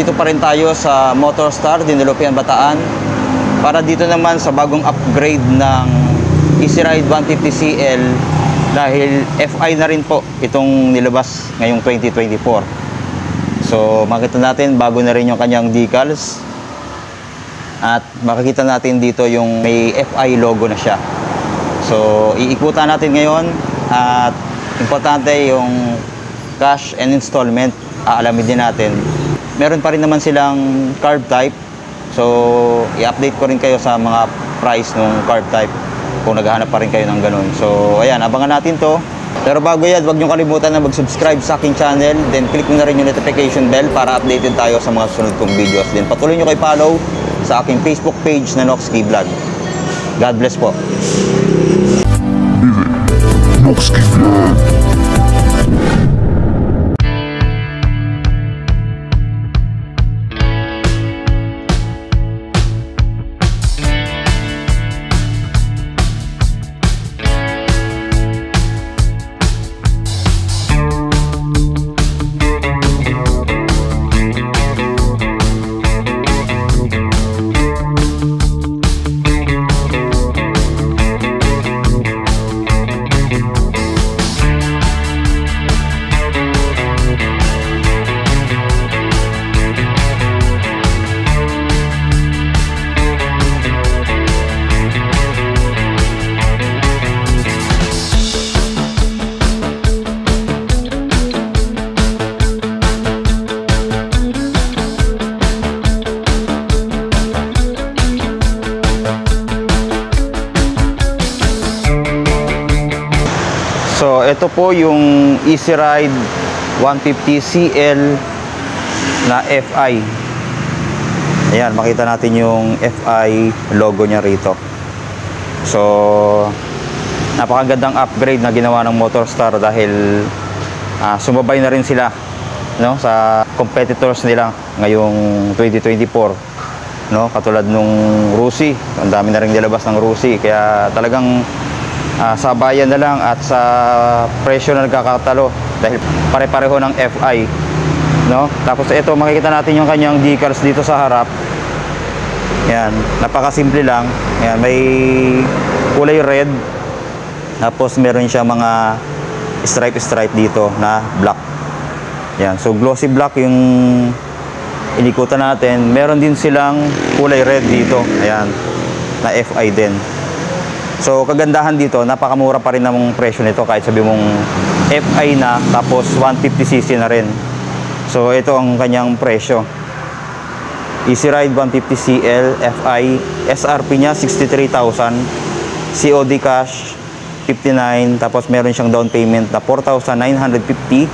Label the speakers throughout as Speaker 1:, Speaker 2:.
Speaker 1: Nandito pa rin tayo sa Motorstar, Dinulupian, Bataan. Para dito naman sa bagong upgrade ng Easy Ride 150CL dahil FI na rin po itong nilabas ngayong 2024. So makita natin bago na rin yung kanyang decals. At makikita natin dito yung may FI logo na siya. So iikutan natin ngayon at importante yung cash and installment, aalamin din natin. Meron pa rin naman silang carb type. So i-update ko rin kayo sa mga price ng carb type kung naghahanap pa rin kayo ng ganun. So ayan, abangan natin to. Pero bago yan, huwag nyo kalimutan na mag-subscribe sa aking channel. Then click nyo na rin yung notification bell para updated tayo sa mga sunod kong videos. Then patuloy nyo kayo follow sa aking Facebook page na Noxkey Vlog. God bless po. Noxkey Vlog. So ito po yung Easy Ride 150CL na FI. Ayan, makita natin yung FI logo niya rito. So napakagandang upgrade na ginawa ng Motorstar dahil sumabay na rin sila, no, sa competitors nila ngayong 2024, no, katulad nung Rusi. Ang dami na rin nilabas ng Rusi, kaya talagang sabayan na lang at sa presyo na nagkakatalo dahil pare-pareho ng FI, no? Tapos ito, makikita natin yung kanyang decals dito sa harap. Yan, napakasimple lang. Yan, may kulay red. Tapos meron siya mga stripe dito na black. Yan, so glossy black yung inikutan natin. Meron din silang kulay red dito. Ayan, na FI din. So kagandahan dito, napakamura pa rin ng presyo nito kahit sabi mong FI na tapos 150cc na rin. So ito ang kanyang presyo. Easy Ride 150CL FI, SRP niya 63,000, COD cash 59, tapos meron siyang down payment na 4,950,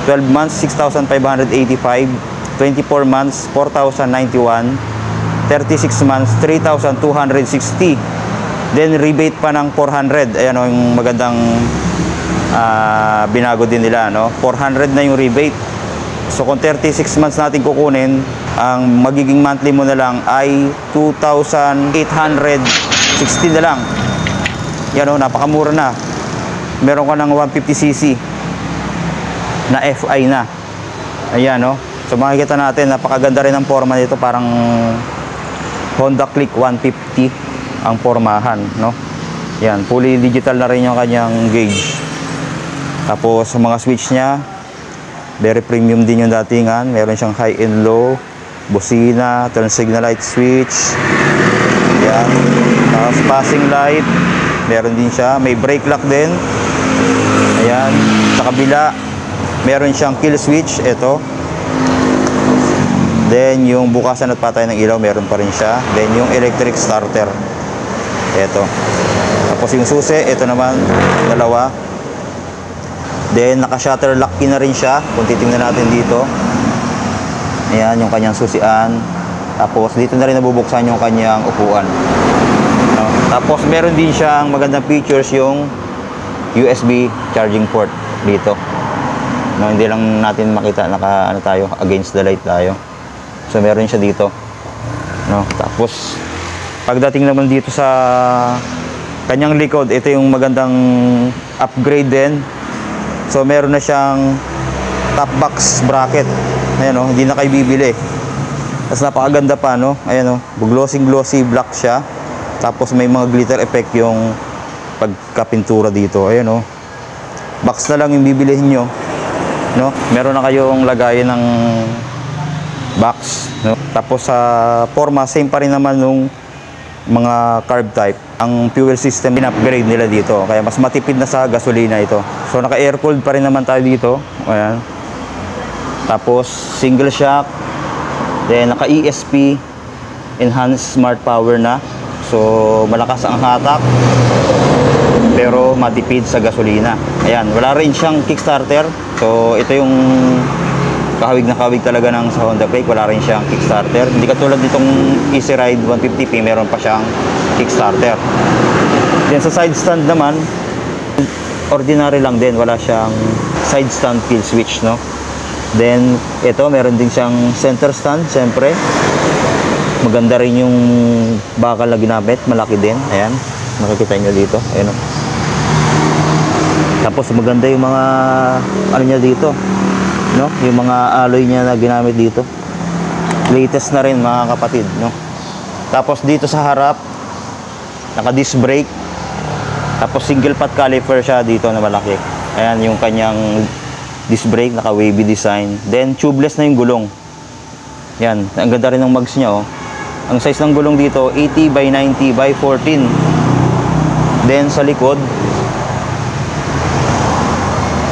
Speaker 1: 12 months 6,585, 24 months 4,091, 36 months 3,260. Then rebate pa ng 400. Ayan o, yung magandang binago din nila, no? 400 na yung rebate. So kung 36 months natin kukunin, ang magiging monthly mo na lang ay 2,860 na lang. Yan o, napakamura na. Meron ka ng 150cc na FI na. Ayan o. So makikita natin, napakaganda rin ang forma nito. Parang Honda Click 150 ang formahan, no? Yan, fully digital na rin yung kanyang gauge. Tapos sa mga switch niya, very premium din yung datingan. Meron siyang high and low, busina, turn signal light switch. Yan. Tapos passing light, meron din siya. May brake lock din. Ayan. Sa kabila, meron siyang kill switch. Ito. Then yung bukasan at patay ng ilaw, meron pa rin siya. Then yung electric starter. Ito. Tapos yung susi, ito naman, dalawa. Then naka-shutter lock key na rin siya. Kung titingnan natin dito. Ayan, yung kanyang susian. Tapos dito na rin nabubuksan yung kanyang upuan. No? Tapos meron din siyang magandang features, yung USB charging port dito. No, hindi lang natin makita, naka ano tayo, against the light tayo. So meron siya dito. No? Tapos pagdating naman dito sa kanyang likod, ito yung magandang upgrade din. So meron na siyang top box bracket. Ayan o, hindi na kayo bibili. Tapos napakaganda pa, no? Ayan o, glossy black siya. Tapos may mga glitter effect yung pagkapintura dito. Ayan o, box na lang yung bibilihin nyo, no? Meron na kayong lagayan ng box, no? Tapos sa forma, same pa rin naman nung mga carb type. Ang fuel system, in-upgrade nila dito. Kaya mas matipid na sa gasolina ito. So naka-air-cooled pa rin naman tayo dito. Ayan. Tapos single shock. Then naka-ESP, enhanced smart power na. So malakas ang hatak, pero matipid sa gasolina. Ayan, wala rin siyang kickstarter. So ito yung kahawig na kahawig talaga ng sa Honda Click. Wala rin siyang kickstarter. Hindi katulad nitong Easy Ride 150p, meron pa siyang kickstarter. Then sa side stand naman, ordinary lang din, wala siyang side stand kill switch, no? Then ito, meron din siyang center stand, siyempre. Maganda rin yung bakal na ginamit, malaki din. Ayan, nakikita nyo dito. Ayan, no? Tapos maganda yung mga ano niya dito, no? Yung mga alloy niya na ginamit dito. Latest na rin, mga kapatid, no? Tapos dito sa harap, naka disc brake. Tapos single pot caliper siya dito na malaki. Ayan yung kanyang disc brake, naka wavy design. Then tubeless na yung gulong. Yan, ang ganda rin ng mags niya, oh. Ang size ng gulong dito 80 by 90 by 14. Then sa likod,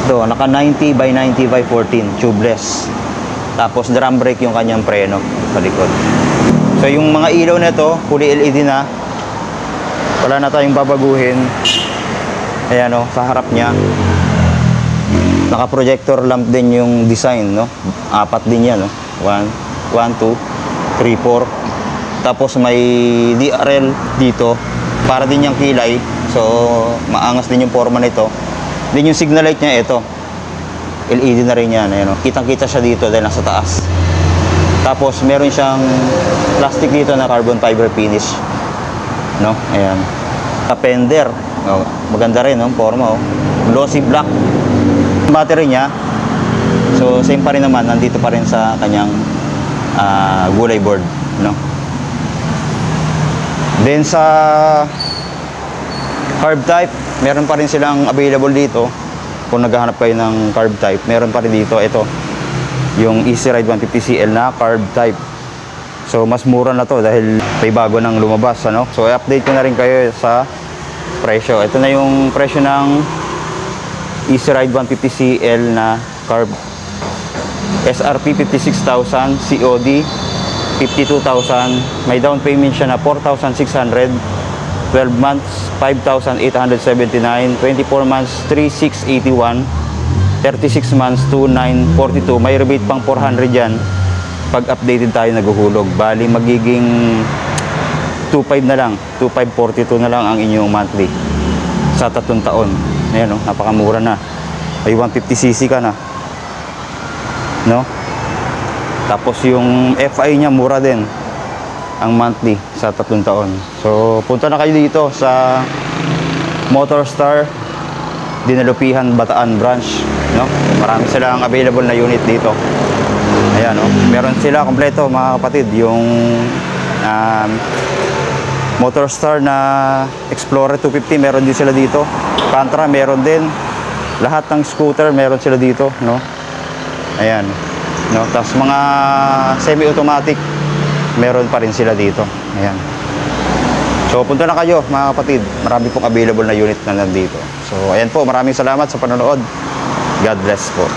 Speaker 1: ito, naka 90 by 90 by 14, tubeless. Tapos drum brake yung kanyang preno sa likod. So yung mga ilaw na ito, fully LED na. Wala na tayong babaguhin. Ayan, oh, sa harap niya. Naka projector lamp din yung design, no? Apat din yan, no? 1, 2, 3, 4. Tapos may DRL dito para din yung kilay. So maangas din yung forma nito. Din yung signal light niya, ito LED na rin yan. Ayan, oh. Kitang kita siya dito dahil nasa taas. Tapos meron siyang plastic dito na carbon fiber finish, no? Ayan, fender, oh, maganda rin, no? Forma, oh. Glossy black battery niya. So same pa rin naman, nandito pa rin sa kanyang gulay board, no? Then sa carb type, meron pa rin silang available dito. Kung naghahanap kayo ng carb type, meron pa rin dito. Ito, yung Easy Ride 150cl na carb type. So mas mura na to dahil may bago nang lumabas, ano? So i-update ko na rin kayo sa presyo. Ito na yung presyo ng Easy Ride 150cl na carb. SRP 56,000, COD 52,000. May down payment siya na 4,600. 12 months 5,879. 24 months 3,681. 36 months 2,942. May rebate pang 400 yan pag updated tayo naghuhulog. Bali magiging 2,500 na lang, 2,542 na lang ang inyong monthly sa 3 taon. Ayan, oh, napakamura na. Ay 150cc ka na, no? Tapos yung FI niya mura din ang monthly sa 3 taon. So punta na kayo dito sa Motorstar Dinalupihan Bataan branch, no? Marami silang available na unit dito. Ayan, no? Meron sila kompleto, mga kapatid, yung Motorstar na Explorer 250, meron din sila dito. Pantra meron din. Lahat ng scooter meron sila dito, no? Ayan, no? Tapos mga semi-automatic meron pa rin sila dito. Ayan. So punta na kayo, mga kapatid. Marami pong available na unit na nandito. So ayan po, maraming salamat sa panonood. God bless po.